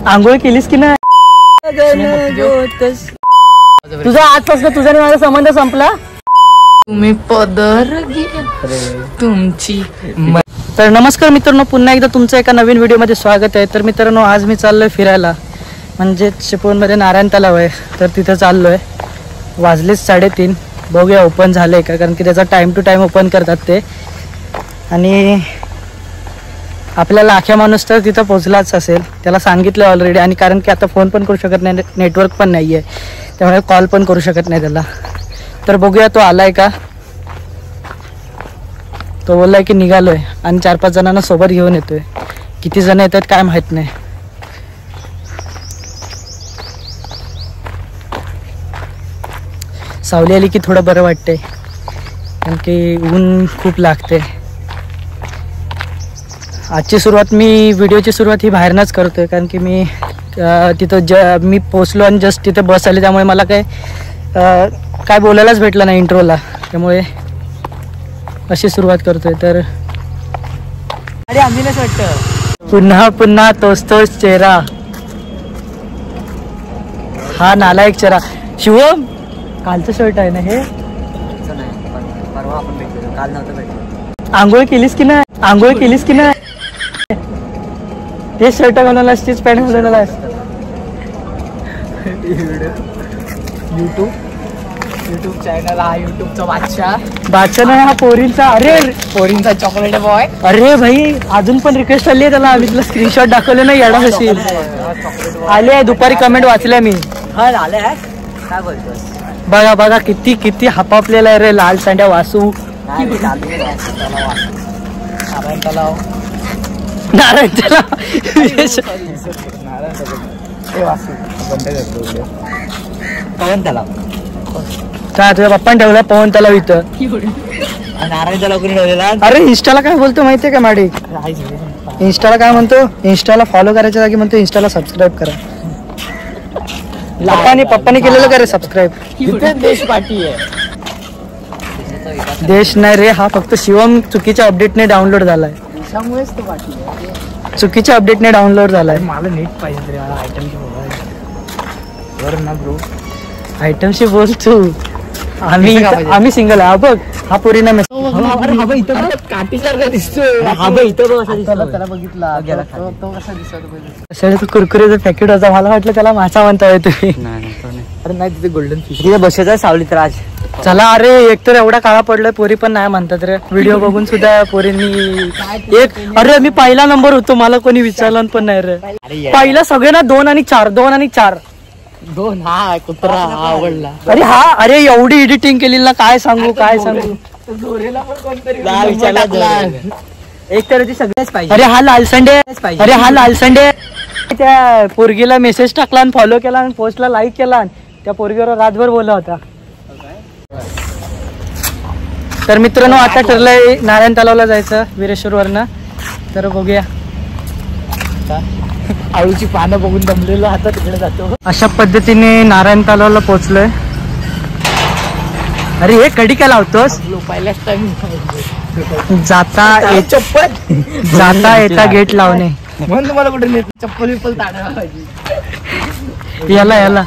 आंघोळ केलीस की नाही? तुझा आजपासून तुझा आणि माझा संबंध संपला. तुम्ही पदर तुमची. तर नमस्कार मित्रांनो, पुन्हा एकदा तुमचं एका नवीन व्हिडिओमध्ये स्वागत आहे. तर मित्रांनो, आज मी चाललोय फिरायला, म्हणजे चिपळूणमध्ये नारायण तलाव आहे, तर तिथं चाललोय. वाजलेच 3:30. बघूया ओपन झालंय का, कारण की त्याचा टाइम टू टाइम ओपन करतात ते. आणि आपल्याला आख्या माणूस तर तिथं पोहोचलाच असेल, त्याला सांगितलं ऑलरेडी. आणि कारण की आता फोन पण करू शकत नाही, नेटवर्क पण नाही आहे, त्यामुळे कॉल पण करू शकत नाही त्याला. तर बघूया तो आलाय का. तो बोललाय की निघालोय आणि 4-5 जणांना सोबत घेऊन येतोय. किती जण येतात काय माहित नाही. सावली आली की थोडं बरं वाटतंय, कारण की ऊन खूप लागते. आजची सुरुवात, मी व्हिडिओची सुरुवात ही बाहेरनंच करतोय, कारण की मी तिथं मी पोचलो आणि जस्ट तिथे बस आली, त्यामुळे मला काय बोलायलाच भेटलं नाही इंट्रोला, त्यामुळे अशी सुरुवात करतोय. तर अरे आम्हीलाच वाटतं पुन्हा तोच चेहरा, हा नालायक चेहरा. शिवम, कालचं शर्ट आहे ना हे? परवा आपण भेटलो, काल नव्हतं भेटलो. आंघोळ केलीस की नाही? ते शर्ट घालून तीच पॅन्ट घालून आलास. युट्यूब चॅनल, हा युट्यूबचा बादशाह नाही, हा पोरींचा. अरे पोरींचा चॉकलेट बॉय. अरे भाई, अजून पण रिक्वेस्ट आली आहे त्याला. आम्ही तुला स्क्रीनशॉट दाखवले ना, येडा हसील. आले आहे, दुपारी कमेंट वाचल्या मी. हा झालं आहे, काय बोलतोस? बघा किती हापापलेला आहे रे लाल सांड्या वासू. नारायण पवन तलाव. काय तुझ्या पप्पाने ठेवला पवन तलाव इथं? नारायण तलाव कोणी ठेवलेला? अरे इंस्टाला काय बोलतो माहितीये का माडी? इंस्टाला काय म्हणतो? इंस्टाला फॉलो करायच्या जागी म्हणतो इंस्टाला सबस्क्राईब करा. पप्पाने केलेलं का रे सबस्क्राईब? देश पाठी आहे. देश नाही रे, हा फक्त शिवम चुकीच्या अपडेटने डाउनलोड झालाय. देशामुळेच तो पाठी आहे. चुकीच्या अपडेटने डाउनलोड झालाय. मला नेट पाहिजे रे, मला आयटमची बोलायचं ना ब्रो. आयटमशी बोल तू. आम्ही सिंगल आहे. बघ, हा पोरीना काठीसारखा दिसतोय. त्याला बघितला तो कसा दिसतो? कुरकुरेचा पॅकेट होता, मला वाटलं त्याला मासा म्हणताय तुम्ही. अरे नाही, तिथे गोल्डन फिश तिथे बसायचा सावलीत राज. चला. अरे एकतर एवढा काळा पडलाय, पोरी पण नाही म्हणतात रे. व्हिडिओ बघून सुद्धा पोरींनी अरे मी पहिला नंबर होतो, मला कोणी विचारलं पण नाही रे. पहिला सगळ्यांना 2 आणि 4. 2. हा कुत्रा आवडला. अरे एवढी एडिटिंग केली ना, काय सांगू. एक तर सगळ्याच पाहिजे. अरे हा लाल संडे त्या पोरगीला मेसेज टाकला आणि फॉलो केला आणि पोस्टला लाईक केला आणि त्या पोरगीवर रातभर बोलला होता. तर मित्रांनो, आता ठरलंय नारायण तलावला जायचं विरेश्वरवरनं. तर बघूया. आळूची पानं बघून दमलेलो, आता तिकडे जातो. अशा पद्धतीने नारायण तलावला पोहोचलोय. अरे हे कडी काय लावतोस? पहिल्याच टाइम जाता येता गेट लावणे. म्हणून तुम्हाला कुठे नेत चप्पल ताडा. याला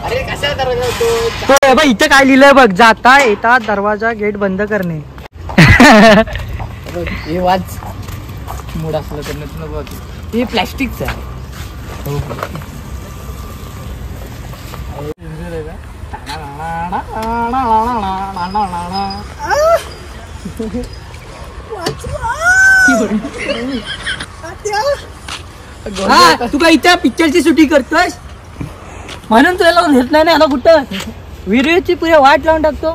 अरे कसा दरवाजा होतो? इथं काय लिहिलंय बघ, जाता येता दरवाजा गेट बंद करणे. हे वाच मूड असलं तर बघ, हे प्लॅस्टिकचं आहे. तू काय इथं पिक्चरची शूटिंग करतोय म्हणून तुला लावून घेत नाही ना कुठं? व्हिडिओची पुऱ्या वाट लावून टाकतो.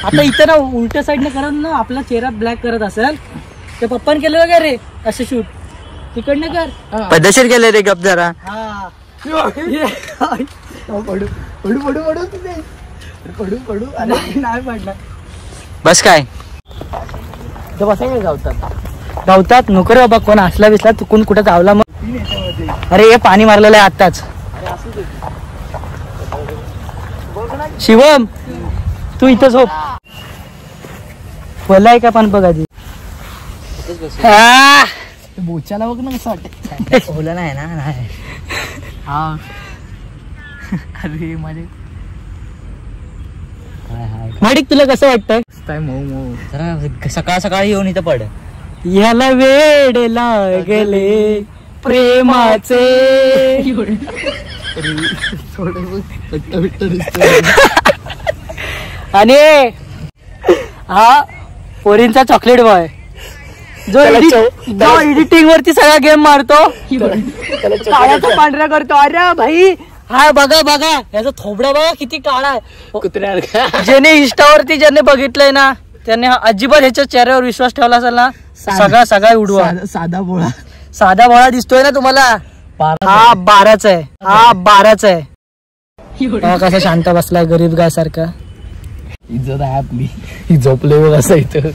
आता इथं ना उलट्या साईडने करत ना, आपला चेहरा ब्लॅक करत असेल. ते पप्पाने केलं का रे असं शूट? तिकडनं कर. पद्धतशीर केलं रे, गप जरा. पडू नाही पडणार. बस काय बसायला गावतात नको रे बाबा. कोण असला बिसला चुकून कुठं धावला मग. अरे हे पाणी मारलेलं आहे आताच. शिवम, तू इथं झोप. बोलाय का पण बघ आधी. बोच्याला बघ ना कसं वाटत. ओला नाही ना. नाही हा अरे माझे माडिक तुला कसं वाटतंय? काय मऊ मऊ. जरा सकाळ सकाळी येऊन इथं पड. याला वेड लागले प्रेमाचे. आणि हा पोरींचा चॉकलेट बॉय जो एडिटिंग वरती सगळा गेम मारतो, काळ्याचा पांढरा करतो. अरे भाई हा बघा बघा याचा थोबडा बघा किती काळा आहे. कुत्र्या ज्याने इंस्टावरती ज्याने बघितलंय ना त्याने अजिबात ह्याच्या चेहऱ्यावर विश्वास ठेवला असेल ना, सगळा उडवा. साधा बोळा. साधा भोळा दिसतोय ना तुम्हाला, हा 12चा आहे. हा 12चा आहे. कसा शांत बसलाय गरीब गाय सारखा. इज्जत आहे आपली. ही झोपले बघ असं इथं.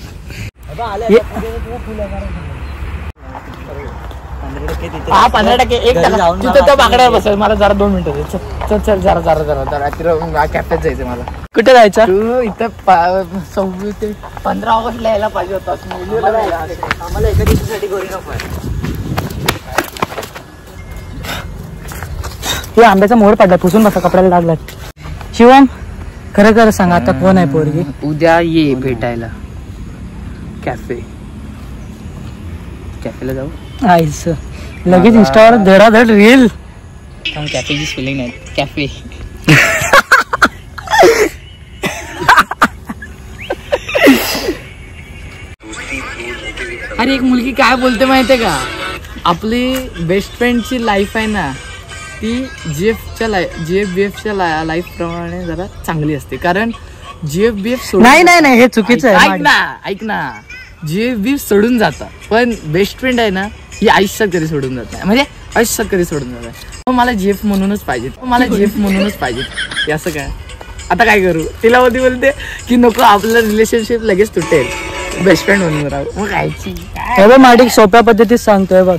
हा 15% एक तिथं त्या बाकड्यावर बसेल. मला जरा 2 मिनिटं दे. चल चल जरा जरा जरा जरा कॅफेत जायचं मला. कुठे जायचं? तू इथं 26 ते 15 ऑगस्टला यायला पाहिजे होता. आम्हाला एका दिवसासाठी गोरी नको आहे. हे आंब्याचा मोहर पडला, पुसून बसा, कपड्याला लागला. शिवम खरं खरं सांग आता कोण आहे पोरगी? उद्या ये भेटायला कॅफेला जाऊ. आईच लगेच इंस्टावर धडाधड रील. कॅफेची स्पेलिंग नाही कॅफे. अरे एक मुलगी काय बोलते माहितीये का, आपली बेस्ट फ्रेंडची लाईफ आहे ना ती GFBFच्या लाईफ प्रमाणे जरा चांगली असते. कारण GFBF सोडून नाही नाही नाही हे चुकीचं आहे. ऐक ना GFB सोडून जातात, पण बेस्ट फ्रेंड आहे ना ही आयुष्यात कधी सोडून जात नाही. म्हणजे आयुष्यात कधी सोडून जात नाही. मला GF म्हणूनच पाहिजे. असं काय आता काय करू? तिला मध्ये बोलते की नको आपलं रिलेशनशिप लगेच तुटेल, बेस्ट फ्रेंड म्हणून राहू. मग काय माडिक सोप्या पद्धतीत सांगतोय बघ.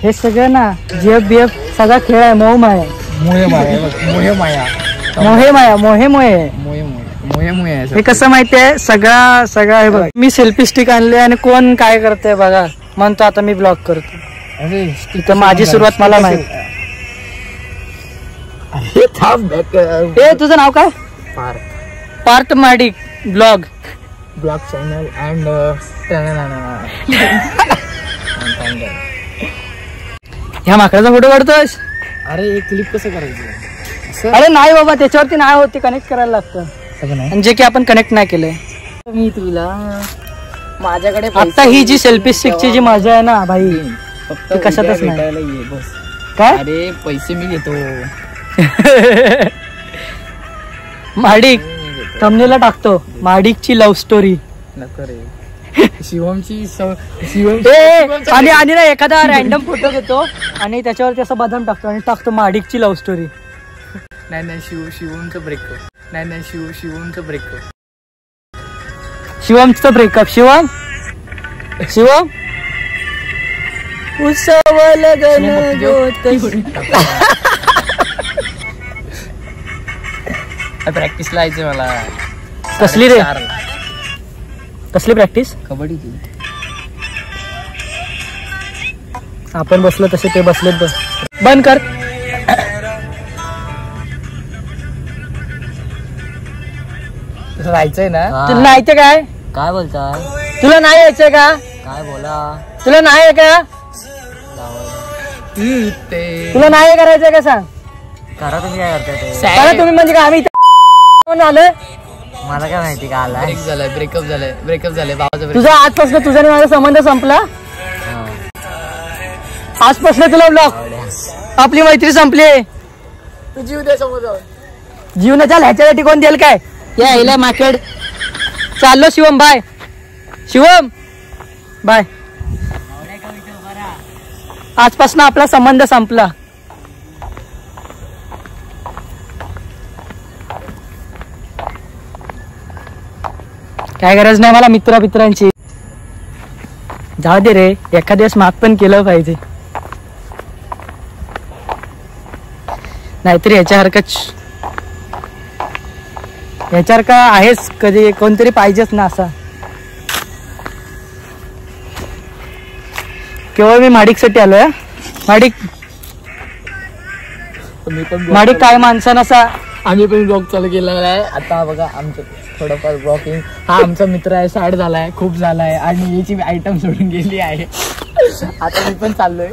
हे सगळं ना GFBF सगळा खेळ आहे. मोह माया हे कसं माहितीये सगळा हे बघ. मी सेल्फी स्टिक आणले आणि कोण काय करतंय बघा, म्हणतो आता मी ब्लॉग करतो. इथं माझी सुरुवात मला माहित. हे तुझं नाव काय? Parth Madik blog channel and ह्या माकडाचा फोटो काढतोस? अरे एक क्लिप कसं करायचं? अरे नाही बाबा, त्याच्यावरती नाही होत, ते कनेक्ट करायला लागतं. आणि जे की आपण कनेक्ट नाही केलंय. मी तुला माझ्याकडे आता ही जी सेल्फी स्टिकची जी मजा आहे ना भाई, फक्त कशातच नाही. ये बस. काय अरे पैसे मी देतो. माडिक थंबनेलला टाकतो माडिकची लव्ह स्टोरी. नको रे. शिवमची आणि ना एखादा रॅन्डम फोटो घेतो आणि त्याच्यावरती असं बदाम टाकतो आणि टाकतो माडिकची लव्ह स्टोरी. नाही शिवमचं ब्रेकअप. शिवमचं ब्रेकअप. शिवमचं ब्रेकअप. शिवम उत्सव लगन प्रॅक्टिसला यायचं मला. कसली रे? कसली प्रॅक्टिस? कबड्डीची. आपण बसलो तसे ते बसलेत. बस बंद कर. तसं राहायचंय ना. तुला नाही ते काय? काय बोलताय? तुला नाही यायचंय का? काय बोला? तुला नाही आहे का? तुला नाही करायचंय का सांग? करा तुम्ही काय करताय ते? करा तुम्ही म्हणजे काय? आम्ही इथे आलोय. मला काय माहिती का आलाय? ब्रेकअप झालंय भावाचं. तुझा आजपासून तुझा आणि माझा संबंध संपला. आजपासून तुला ब्लॉक. आपली मैत्री संपली. तू जीव दे समोर. जीवनाच्या ह्याच्यासाठी कोण देईल काय? यायला माकड. चाललो शिवम. बाय शिवम. बाय. आजपासून आपला संबंध संपला. काय गरज नाही मला मित्रांची. जाऊ दे रे, एखाद दिवस माफ पण केलं पाहिजे. नाहीतरी ह्याच्यासारखा आहेच कधी कोणतरी पाहिजेच ना असा. केवळ मी माडिकसाठी आलोय. माडिक मी पण माडिक काय माणसानं असा आम्ही पण ब्लॉग चालू केलेला आहे. आता बघा आमचं थोडंफार ब्लॉगिंग. हा आमचा मित्र आहे, सॅड झालाय, खूप झालाय आणि याची आयटम सोडून गेली आहे. आता मी पण चाललोय.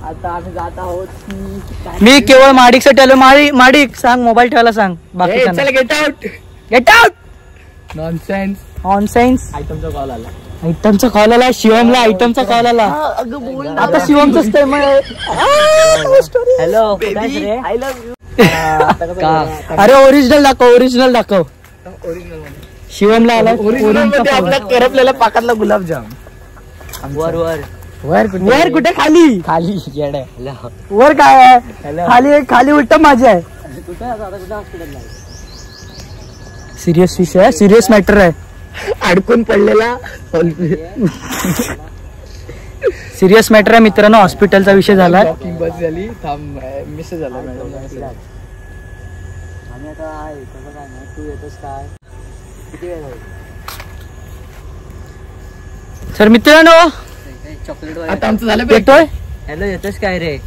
आता आम्ही जात आहोत की मी केवळ माडिकसाठी आलो. माडिक सांग, मोबाईल ठेवायला सांग. बाकी get out get out. Nonsense. ऑनसेन्स. आयटमचा कॉल आला. आयटमचा कॉल आला. शिवमला आयटमचा कॉल आला. अगं बोल ना. आता शिवमच हॅलो कुठे आहेस रे? I love you. अरे ओरिजिनल दाखव, ओरिजिनल दाखव. शिवमला आला. आपला करपलेला पाकातला गुलाबजाम. वर वर वर कुठे? खाली. खाली येड आहे. हॅलो वर काय आहे? खाली खाली उलट माझी आहे. सिरियस विषय आहे, सिरियस मॅटर आहे. अडकून पडलेला सिरियस मॅटर आहे मित्रांनो. हॉस्पिटलचा विषय झालाय. वॉकिंग बस झाली. थांब मिसेस झाला मॅडम. आणि आता आहे तसं काय नाही. तू येतोस काय? किती वेळ होईल? तर मित्रांनो चॉकलेट आता आमचं झालं येतोय. हॅलो येतोस काय रे?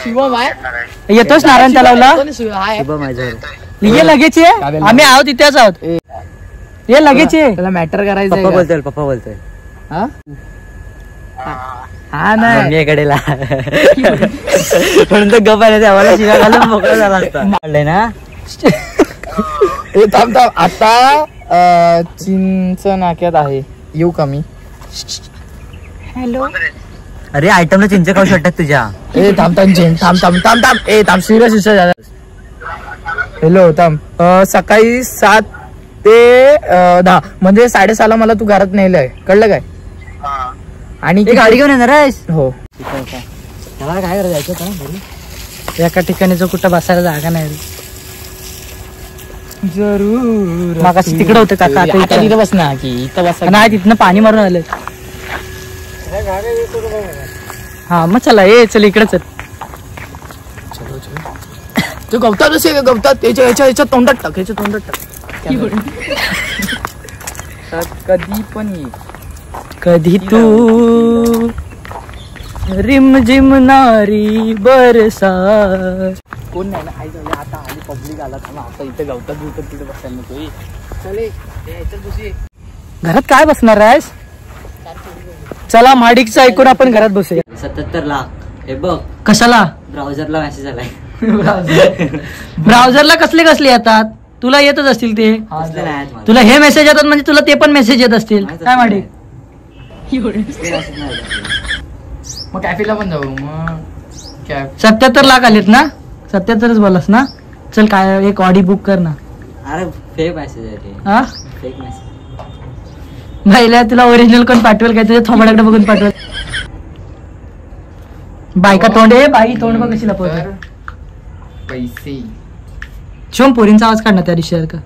शिवम आहे. येतोच नारायण तलावला. शुभ माझ्यावर ये लगेच ये. आम्ही आहोत इथेच आहोत. ये लगेच ये. त्याला मॅटर करायचं पप्पा बोलतोय. पप्पा बोलतोय. हा नाही मम्मीकडेला म्हणून तर गप आले. आम्हाला शिव्या घालून मोकळा झाला असता. मारलंय ना. थांब थांब. आता चिंच नाक्यात आहे. येऊ का मी? हॅलो. अरे आयटमला चिंच खाऊ शकतात तुझ्या. ए थांब थांब चिंच. थांब थांब थांब थांब. ए थांब. सिरियस विषय झाला. हॅलो थांब. सकाळी 7 ते 10 म्हणजे 6:30 मला तू घरात नेलंय. कळलं काय? आणि गाडी घेऊन येणार आहेस? हो. त्याला काय करायचं का? एका ठिकाणी जो कुठं बसायला जागा नाही. जरूर मागाशी तिकडे होतं काका. आता आता तिथं बस ना की इथं बस. नाही तिथनं पाणी मारून आलं. हा मग चला ये. चल इकडे चल. ते गवतात असे गवतात. याच्या तोंडात टाक. याच्या तोंडात टाक. कधी पण ये. कधी तू रिम जिम नारी बरसा. कोण नाही ना. आई झालं आता आली पब्लिक आला ना. आता इथे गवतात बिवतात तिथे बसायला नको. चले याच्यात बसूया. घरात काय बसणार आहेस? चला माडिकचं ऐकून आपण घरात बसूया. 77 लाख. हे बघ कशाला? ब्राउझरला मेसेज आलाय. ब्राउझरला कसले कसले येतात? तुला येतच असतील ते. कसले नाही आहेत मला. तुला हे मेसेज येतात म्हणजे तुला ते पण मेसेज येत असतील. काय माडिक? मग कॅफेला पण जाऊ. मग कॅफ 77 लाख आलेत ना? 77च बोलास ना? चल काय एक ऑडी बुक कर ना. अरे फेक मेसेज आहे ते. हा फेक मेसेज. बाईला तुला ओरिजिनल कोण पाठवेल काय? तुझ्या थोबाडाकडे बघून पाठवेल. बायका तोंड आहे. बाई तोंड बघ कशी लपवत. पैसे. शिवम पोरींचा आवाज काढ ना त्या दिवशी का.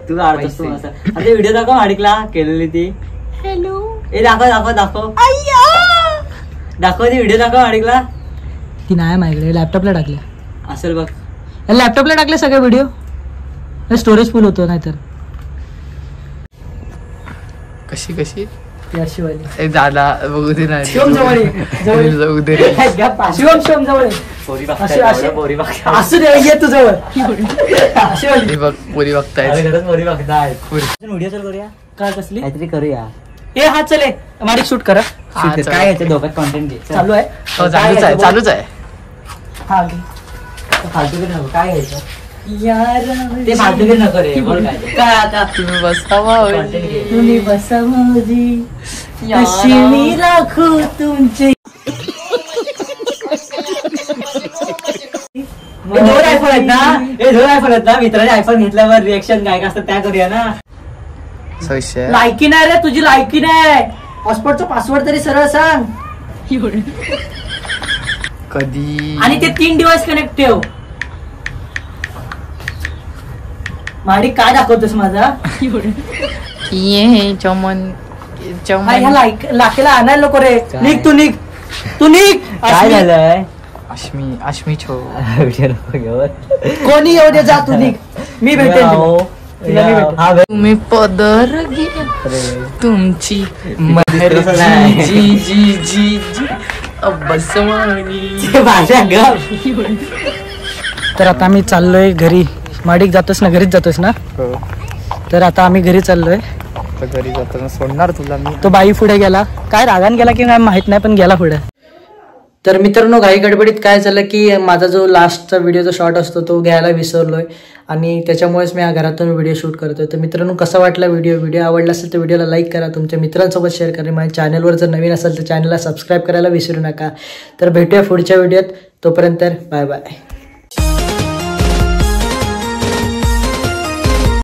तू काढतोस तू असं. अरे व्हिडिओ दाखव माडिकला केलेली ती. हॅलो. ए दाखव दाखव दाखव. दाखव ती व्हिडिओ दाखव माडिकला. ती नाही माझ्याकडे. लॅपटॉपला टाकले. असेल बघ. लॅपटॉपला टाकले सगळे व्हिडिओ. स्टोरेज फुल होतो नाहीतर. कशी कशी याशिवाय दादा बघू दे ना. शिवम जवळ ये. जवळ ये. जाऊ दे. शिवम शिवम जवळ ये. पोरी अशी- अशी- पोरी बघताय. असू दे ये तू जवळ. शिवम. हे बघ पोरी बघतायत. घरात पोरी बघताय. व्हिडिओ चल करूया. काय कसली? काहीतरी करूया. ए हा चले माडिक शूट करा. हा, चल. काय याच्या डोक्यात कॉन्टेंट घे. चालू आहे. हो, चालूच आहे चालूच आहे. हा घे. फालतू नको. काय घ्यायचं यार ते फालतू नको रे. बोल काय ते. काय आता तुम्ही बसावा. Content घे. तुम्ही बसा मौजी कशी मी राखू तुमची. दोन आयफोन आहेत ना. हे दोन आयफोन आहेत ना. मित्राने आयफोन घेतल्यावर रिएक्शन काय असतं त्या करूया ना. लायकी नाही रे तुझी. लायकी नाही. हॉटस्पॉटचा पासवर्ड तरी सरळ सांग. कधी आणि ते 3 डिव्हाइस कनेक्ट ठेव. माडी काय दाखवतोस माझा? ये चमन ह्या लाकेला आणायला नको रे. निघ तू. निघ तू निघ. काय झालंय? अश्मी छो. व्हिडिओ नको घेऊ. कोणी येऊ दे. जा तू निघ. मी भेटेन तुला. तिला नाही भेटत. हा तुम्ही पदर घ्या तुमची मर्जी जी जी जी जी बस भाषा ग. तर आता आम्ही चाललोय घरी. माडिक जातोस ना, घरीच जातोस ना? तर आता आम्ही घरी चाललोय. घरी जाताना सोडणार तुला मी. तो बाई पुढे गेला, काय रागान गेला की काय माहित नाही, पण गेला पुढे. तर मित्रांनो, घाई गडबडीत काय झालं की माझा जो लास्टचा व्हिडिओचा शॉट असतो तो घ्यायला विसरलोय आणि त्याच्यामुळेच मी घरातून व्हिडिओ शूट करतोय. तर मित्रांनो, कसा वाटला व्हिडिओ आवडला असेल तर व्हिडिओला लाईक करा, तुमच्या मित्रांसोबत शेअर करा. माझ्या चॅनलवर जर नवीन असेल तर चॅनलला सबस्क्राईब करायला विसरू नका. तर भेटूया पुढच्या व्हिडिओत. तोपर्यंत बाय बाय.